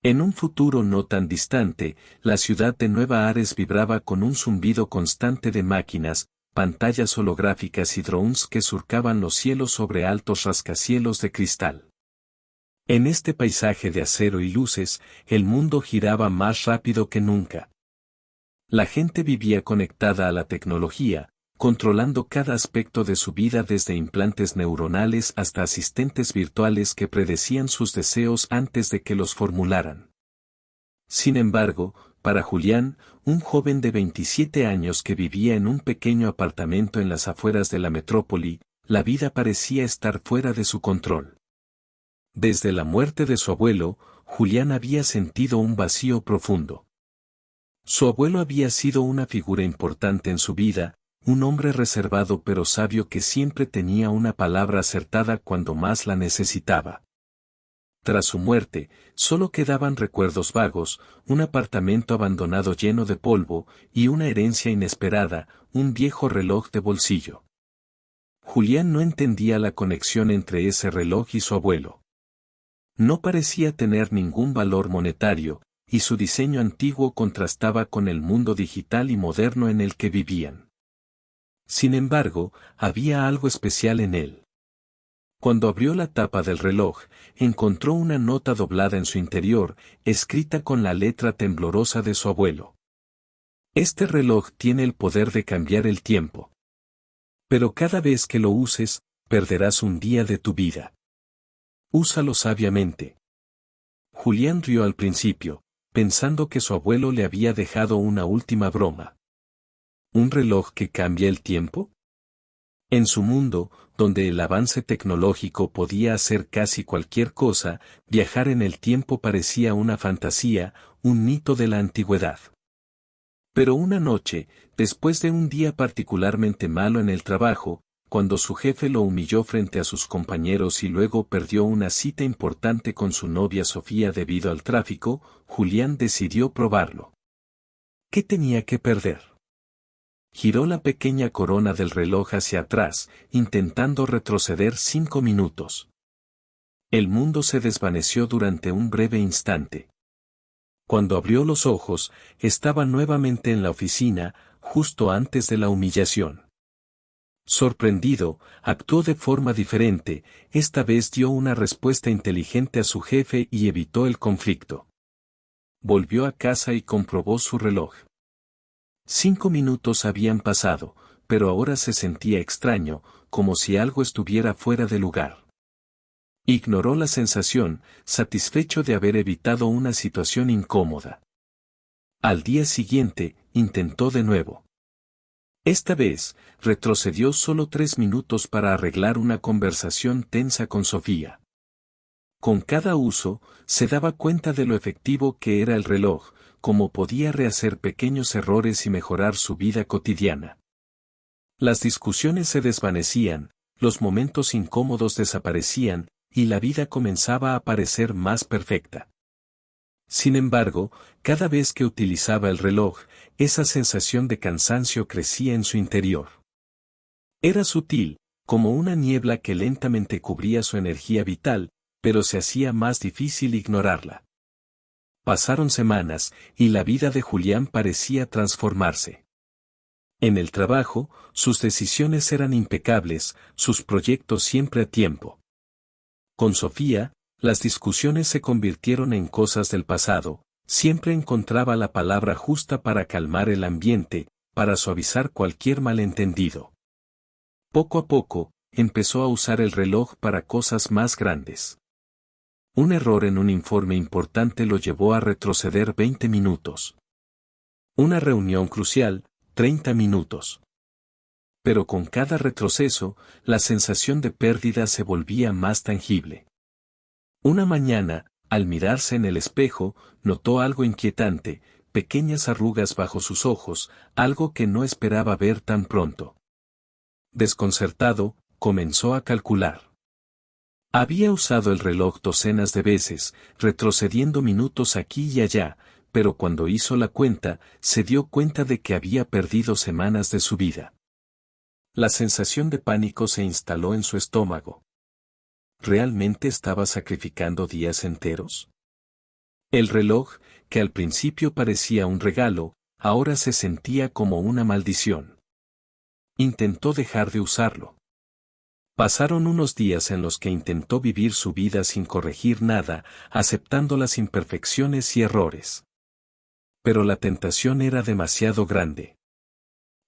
En un futuro no tan distante, la ciudad de Nueva Ares vibraba con un zumbido constante de máquinas, pantallas holográficas y drones que surcaban los cielos sobre altos rascacielos de cristal. En este paisaje de acero y luces, el mundo giraba más rápido que nunca. La gente vivía conectada a la tecnología, controlando cada aspecto de su vida desde implantes neuronales hasta asistentes virtuales que predecían sus deseos antes de que los formularan. Sin embargo, para Julián, un joven de 27 años que vivía en un pequeño apartamento en las afueras de la metrópoli, la vida parecía estar fuera de su control. Desde la muerte de su abuelo, Julián había sentido un vacío profundo. Su abuelo había sido una figura importante en su vida, un hombre reservado pero sabio que siempre tenía una palabra acertada cuando más la necesitaba. Tras su muerte, solo quedaban recuerdos vagos, un apartamento abandonado lleno de polvo, y una herencia inesperada, un viejo reloj de bolsillo. Julián no entendía la conexión entre ese reloj y su abuelo. No parecía tener ningún valor monetario, y su diseño antiguo contrastaba con el mundo digital y moderno en el que vivían. Sin embargo, había algo especial en él. Cuando abrió la tapa del reloj, encontró una nota doblada en su interior, escrita con la letra temblorosa de su abuelo. Este reloj tiene el poder de cambiar el tiempo. Pero cada vez que lo uses, perderás un día de tu vida. Úsalo sabiamente. Julián rió al principio, pensando que su abuelo le había dejado una última broma. ¿Un reloj que cambia el tiempo? En su mundo, donde el avance tecnológico podía hacer casi cualquier cosa, viajar en el tiempo parecía una fantasía, un mito de la antigüedad. Pero una noche, después de un día particularmente malo en el trabajo, cuando su jefe lo humilló frente a sus compañeros y luego perdió una cita importante con su novia Sofía debido al tráfico, Julián decidió probarlo. ¿Qué tenía que perder? Giró la pequeña corona del reloj hacia atrás, intentando retroceder 5 minutos. El mundo se desvaneció durante un breve instante. Cuando abrió los ojos, estaba nuevamente en la oficina, justo antes de la humillación. Sorprendido, actuó de forma diferente, esta vez dio una respuesta inteligente a su jefe y evitó el conflicto. Volvió a casa y comprobó su reloj. 5 minutos habían pasado, pero ahora se sentía extraño, como si algo estuviera fuera de lugar. Ignoró la sensación, satisfecho de haber evitado una situación incómoda. Al día siguiente, intentó de nuevo. Esta vez, retrocedió solo 3 minutos para arreglar una conversación tensa con Sofía. Con cada uso, se daba cuenta de lo efectivo que era el reloj, cómo podía rehacer pequeños errores y mejorar su vida cotidiana. Las discusiones se desvanecían, los momentos incómodos desaparecían, y la vida comenzaba a parecer más perfecta. Sin embargo, cada vez que utilizaba el reloj, esa sensación de cansancio crecía en su interior. Era sutil, como una niebla que lentamente cubría su energía vital, pero se hacía más difícil ignorarla. Pasaron semanas, y la vida de Julián parecía transformarse. En el trabajo, sus decisiones eran impecables, sus proyectos siempre a tiempo. Con Sofía, las discusiones se convirtieron en cosas del pasado, siempre encontraba la palabra justa para calmar el ambiente, para suavizar cualquier malentendido. Poco a poco, empezó a usar el reloj para cosas más grandes. Un error en un informe importante lo llevó a retroceder 20 minutos. Una reunión crucial, 30 minutos. Pero con cada retroceso, la sensación de pérdida se volvía más tangible. Una mañana, al mirarse en el espejo, notó algo inquietante, pequeñas arrugas bajo sus ojos, algo que no esperaba ver tan pronto. Desconcertado, comenzó a calcular. Había usado el reloj docenas de veces, retrocediendo minutos aquí y allá, pero cuando hizo la cuenta, se dio cuenta de que había perdido semanas de su vida. La sensación de pánico se instaló en su estómago. ¿Realmente estaba sacrificando días enteros? El reloj, que al principio parecía un regalo, ahora se sentía como una maldición. Intentó dejar de usarlo. Pasaron unos días en los que intentó vivir su vida sin corregir nada, aceptando las imperfecciones y errores. Pero la tentación era demasiado grande.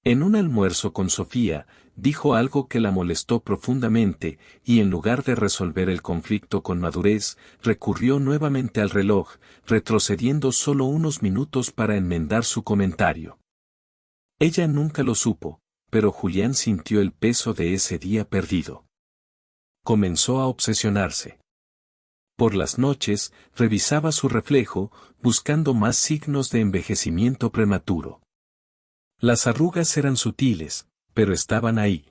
En un almuerzo con Sofía, dijo algo que la molestó profundamente, y en lugar de resolver el conflicto con madurez, recurrió nuevamente al reloj, retrocediendo solo unos minutos para enmendar su comentario. Ella nunca lo supo, pero Julián sintió el peso de ese día perdido. Comenzó a obsesionarse. Por las noches, revisaba su reflejo, buscando más signos de envejecimiento prematuro. Las arrugas eran sutiles, pero estaban ahí.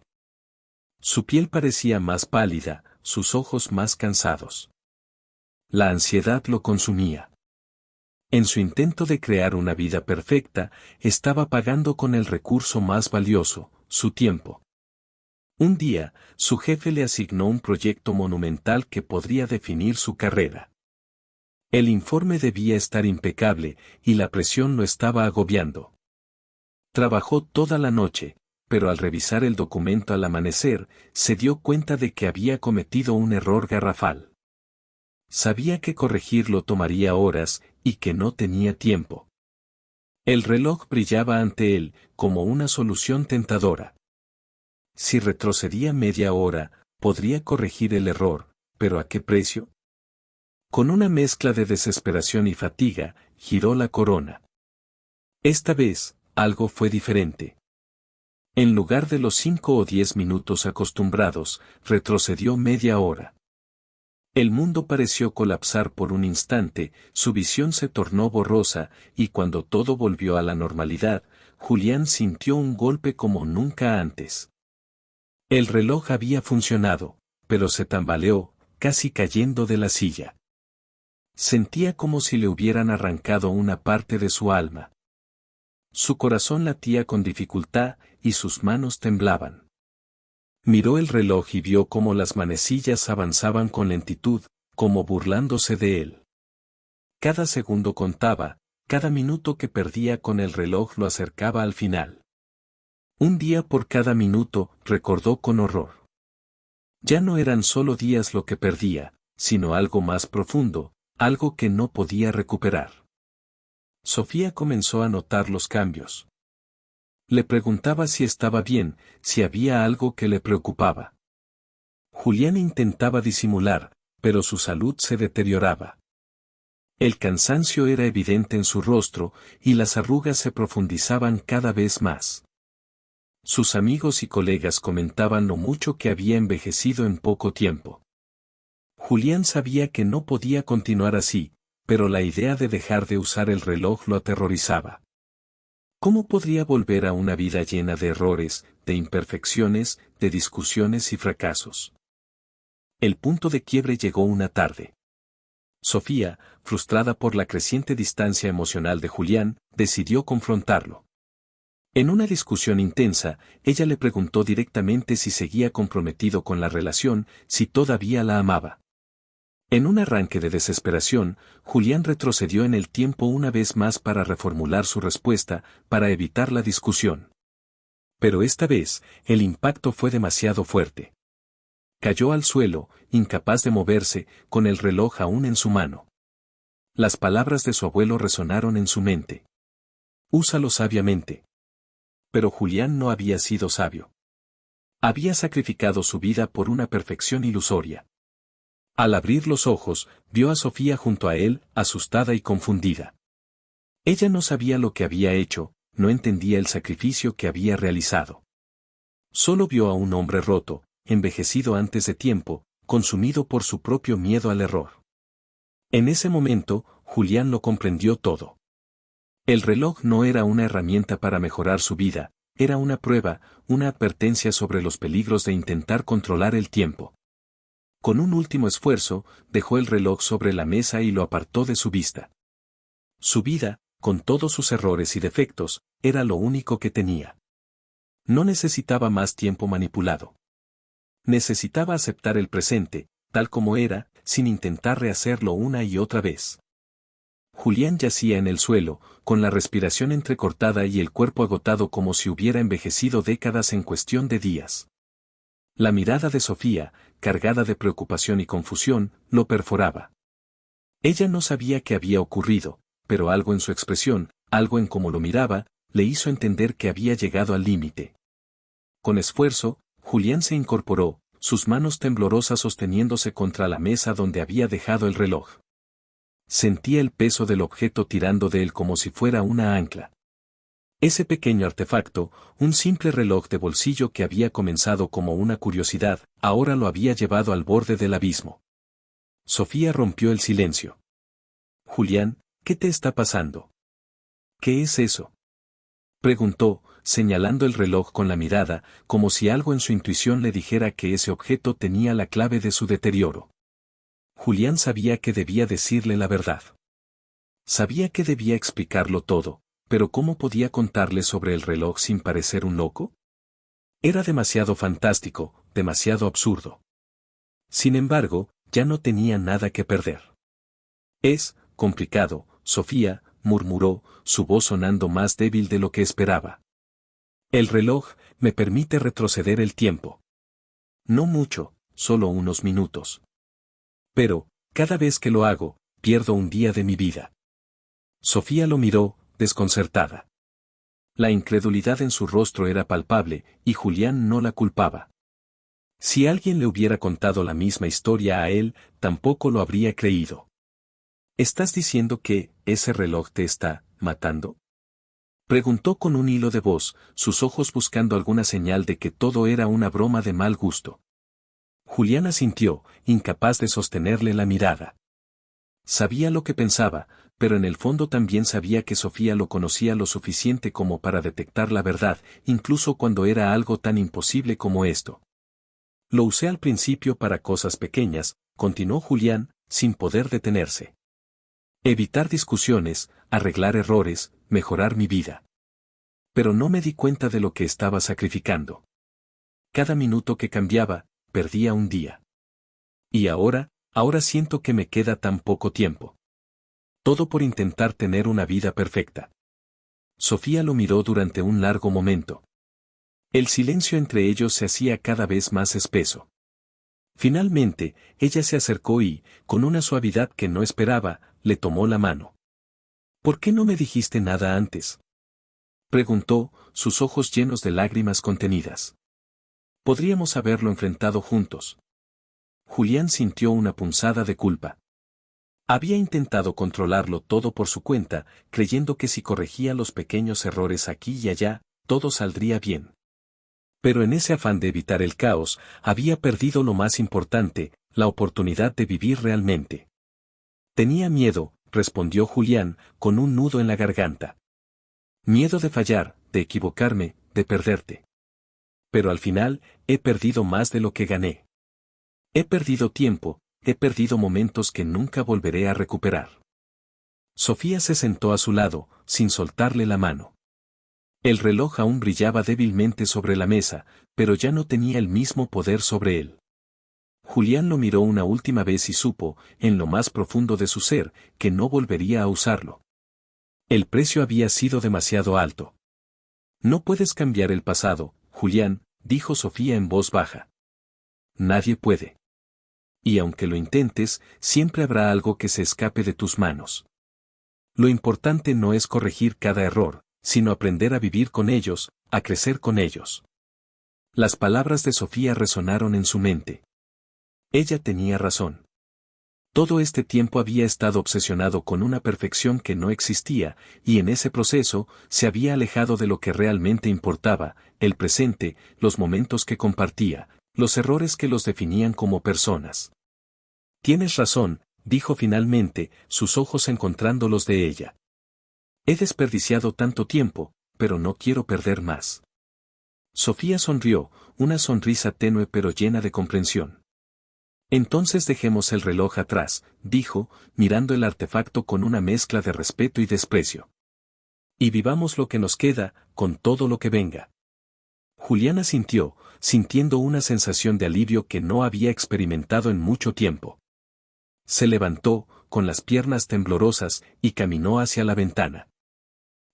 Su piel parecía más pálida, sus ojos más cansados. La ansiedad lo consumía. En su intento de crear una vida perfecta, estaba pagando con el recurso más valioso, su tiempo. Un día, su jefe le asignó un proyecto monumental que podría definir su carrera. El informe debía estar impecable, y la presión lo estaba agobiando. Trabajó toda la noche, pero al revisar el documento al amanecer, se dio cuenta de que había cometido un error garrafal. Sabía que corregirlo tomaría horas, y que no tenía tiempo. El reloj brillaba ante él, como una solución tentadora. Si retrocedía media hora, podría corregir el error, pero ¿a qué precio? Con una mezcla de desesperación y fatiga, giró la corona. Esta vez, algo fue diferente. En lugar de los 5 o 10 minutos acostumbrados, retrocedió media hora. El mundo pareció colapsar por un instante, su visión se tornó borrosa, y cuando todo volvió a la normalidad, Julián sintió un golpe como nunca antes. El reloj había funcionado, pero se tambaleó, casi cayendo de la silla. Sentía como si le hubieran arrancado una parte de su alma. Su corazón latía con dificultad, y sus manos temblaban. Miró el reloj y vio cómo las manecillas avanzaban con lentitud, como burlándose de él. Cada segundo contaba, cada minuto que perdía con el reloj lo acercaba al final. Un día por cada minuto, recordó con horror. Ya no eran solo días lo que perdía, sino algo más profundo, algo que no podía recuperar. Sofía comenzó a notar los cambios. Le preguntaba si estaba bien, si había algo que le preocupaba. Julián intentaba disimular, pero su salud se deterioraba. El cansancio era evidente en su rostro, y las arrugas se profundizaban cada vez más. Sus amigos y colegas comentaban lo mucho que había envejecido en poco tiempo. Julián sabía que no podía continuar así, pero la idea de dejar de usar el reloj lo aterrorizaba. ¿Cómo podría volver a una vida llena de errores, de imperfecciones, de discusiones y fracasos? El punto de quiebre llegó una tarde. Sofía, frustrada por la creciente distancia emocional de Julián, decidió confrontarlo. En una discusión intensa, ella le preguntó directamente si seguía comprometido con la relación, si todavía la amaba. En un arranque de desesperación, Julián retrocedió en el tiempo una vez más para reformular su respuesta, para evitar la discusión. Pero esta vez, el impacto fue demasiado fuerte. Cayó al suelo, incapaz de moverse, con el reloj aún en su mano. Las palabras de su abuelo resonaron en su mente. Úsalo sabiamente. Pero Julián no había sido sabio. Había sacrificado su vida por una perfección ilusoria. Al abrir los ojos, vio a Sofía junto a él, asustada y confundida. Ella no sabía lo que había hecho, no entendía el sacrificio que había realizado. Solo vio a un hombre roto, envejecido antes de tiempo, consumido por su propio miedo al error. En ese momento, Julián lo comprendió todo. El reloj no era una herramienta para mejorar su vida, era una prueba, una advertencia sobre los peligros de intentar controlar el tiempo. Con un último esfuerzo, dejó el reloj sobre la mesa y lo apartó de su vista. Su vida, con todos sus errores y defectos, era lo único que tenía. No necesitaba más tiempo manipulado. Necesitaba aceptar el presente, tal como era, sin intentar rehacerlo una y otra vez. Julián yacía en el suelo, con la respiración entrecortada y el cuerpo agotado como si hubiera envejecido décadas en cuestión de días. La mirada de Sofía, cargada de preocupación y confusión, lo perforaba. Ella no sabía qué había ocurrido, pero algo en su expresión, algo en cómo lo miraba, le hizo entender que había llegado al límite. Con esfuerzo, Julián se incorporó, sus manos temblorosas sosteniéndose contra la mesa donde había dejado el reloj. Sentía el peso del objeto tirando de él como si fuera una ancla. Ese pequeño artefacto, un simple reloj de bolsillo que había comenzado como una curiosidad, ahora lo había llevado al borde del abismo. Sofía rompió el silencio. Julián, ¿qué te está pasando? ¿Qué es eso? Preguntó, señalando el reloj con la mirada, como si algo en su intuición le dijera que ese objeto tenía la clave de su deterioro. Julián sabía que debía decirle la verdad. Sabía que debía explicarlo todo, pero ¿cómo podía contarle sobre el reloj sin parecer un loco? Era demasiado fantástico, demasiado absurdo. Sin embargo, ya no tenía nada que perder. Es complicado, Sofía, murmuró, su voz sonando más débil de lo que esperaba. El reloj me permite retroceder el tiempo. No mucho, solo unos minutos. Pero, cada vez que lo hago, pierdo un día de mi vida. Sofía lo miró, desconcertada. La incredulidad en su rostro era palpable, y Julián no la culpaba. Si alguien le hubiera contado la misma historia a él, tampoco lo habría creído. ¿Estás diciendo que ese reloj te está matando? Preguntó con un hilo de voz, sus ojos buscando alguna señal de que todo era una broma de mal gusto. Julián asintió, incapaz de sostenerle la mirada. Sabía lo que pensaba, pero en el fondo también sabía que Sofía lo conocía lo suficiente como para detectar la verdad, incluso cuando era algo tan imposible como esto. Lo usé al principio para cosas pequeñas, continuó Julián, sin poder detenerse. Evitar discusiones, arreglar errores, mejorar mi vida. Pero no me di cuenta de lo que estaba sacrificando. Cada minuto que cambiaba, perdía un día. Y ahora siento que me queda tan poco tiempo. Todo por intentar tener una vida perfecta. Sofía lo miró durante un largo momento. El silencio entre ellos se hacía cada vez más espeso. Finalmente, ella se acercó y, con una suavidad que no esperaba, le tomó la mano. ¿Por qué no me dijiste nada antes? Preguntó, sus ojos llenos de lágrimas contenidas. Podríamos haberlo enfrentado juntos. Julián sintió una punzada de culpa. Había intentado controlarlo todo por su cuenta, creyendo que si corregía los pequeños errores aquí y allá, todo saldría bien. Pero en ese afán de evitar el caos, había perdido lo más importante, la oportunidad de vivir realmente. Tenía miedo, respondió Julián, con un nudo en la garganta. Miedo de fallar, de equivocarme, de perderte. Pero al final, he perdido más de lo que gané. He perdido tiempo, he perdido momentos que nunca volveré a recuperar. Sofía se sentó a su lado, sin soltarle la mano. El reloj aún brillaba débilmente sobre la mesa, pero ya no tenía el mismo poder sobre él. Julián lo miró una última vez y supo, en lo más profundo de su ser, que no volvería a usarlo. El precio había sido demasiado alto. No puedes cambiar el pasado, Julián, dijo Sofía en voz baja. Nadie puede. Y aunque lo intentes, siempre habrá algo que se escape de tus manos. Lo importante no es corregir cada error, sino aprender a vivir con ellos, a crecer con ellos. Las palabras de Sofía resonaron en su mente. Ella tenía razón. Todo este tiempo había estado obsesionado con una perfección que no existía, y en ese proceso, se había alejado de lo que realmente importaba, el presente, los momentos que compartía, los errores que los definían como personas. Tienes razón, dijo finalmente, sus ojos encontrando los de ella. He desperdiciado tanto tiempo, pero no quiero perder más. Sofía sonrió, una sonrisa tenue pero llena de comprensión. Entonces dejemos el reloj atrás, dijo, mirando el artefacto con una mezcla de respeto y desprecio. Y vivamos lo que nos queda, con todo lo que venga. Juliana sintió, sintiendo una sensación de alivio que no había experimentado en mucho tiempo. Se levantó, con las piernas temblorosas, y caminó hacia la ventana.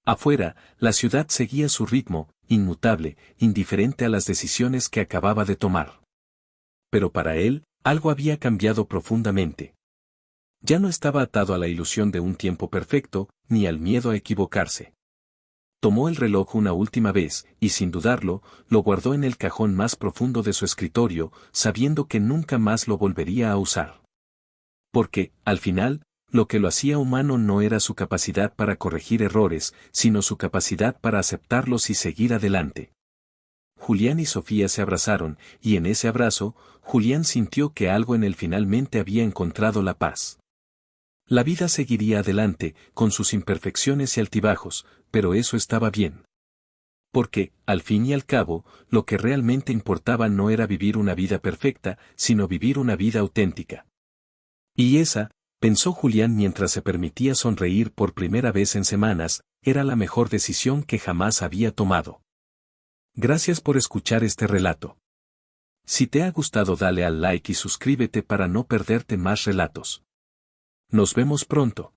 Afuera, la ciudad seguía su ritmo, inmutable, indiferente a las decisiones que acababa de tomar. Pero para él, algo había cambiado profundamente. Ya no estaba atado a la ilusión de un tiempo perfecto, ni al miedo a equivocarse. Tomó el reloj una última vez, y sin dudarlo, lo guardó en el cajón más profundo de su escritorio, sabiendo que nunca más lo volvería a usar. Porque, al final, lo que lo hacía humano no era su capacidad para corregir errores, sino su capacidad para aceptarlos y seguir adelante. Julián y Sofía se abrazaron, y en ese abrazo, Julián sintió que algo en él finalmente había encontrado la paz. La vida seguiría adelante, con sus imperfecciones y altibajos, pero eso estaba bien. Porque, al fin y al cabo, lo que realmente importaba no era vivir una vida perfecta, sino vivir una vida auténtica. Y esa, pensó Julián mientras se permitía sonreír por primera vez en semanas, era la mejor decisión que jamás había tomado. Gracias por escuchar este relato. Si te ha gustado, dale al like y suscríbete para no perderte más relatos. Nos vemos pronto.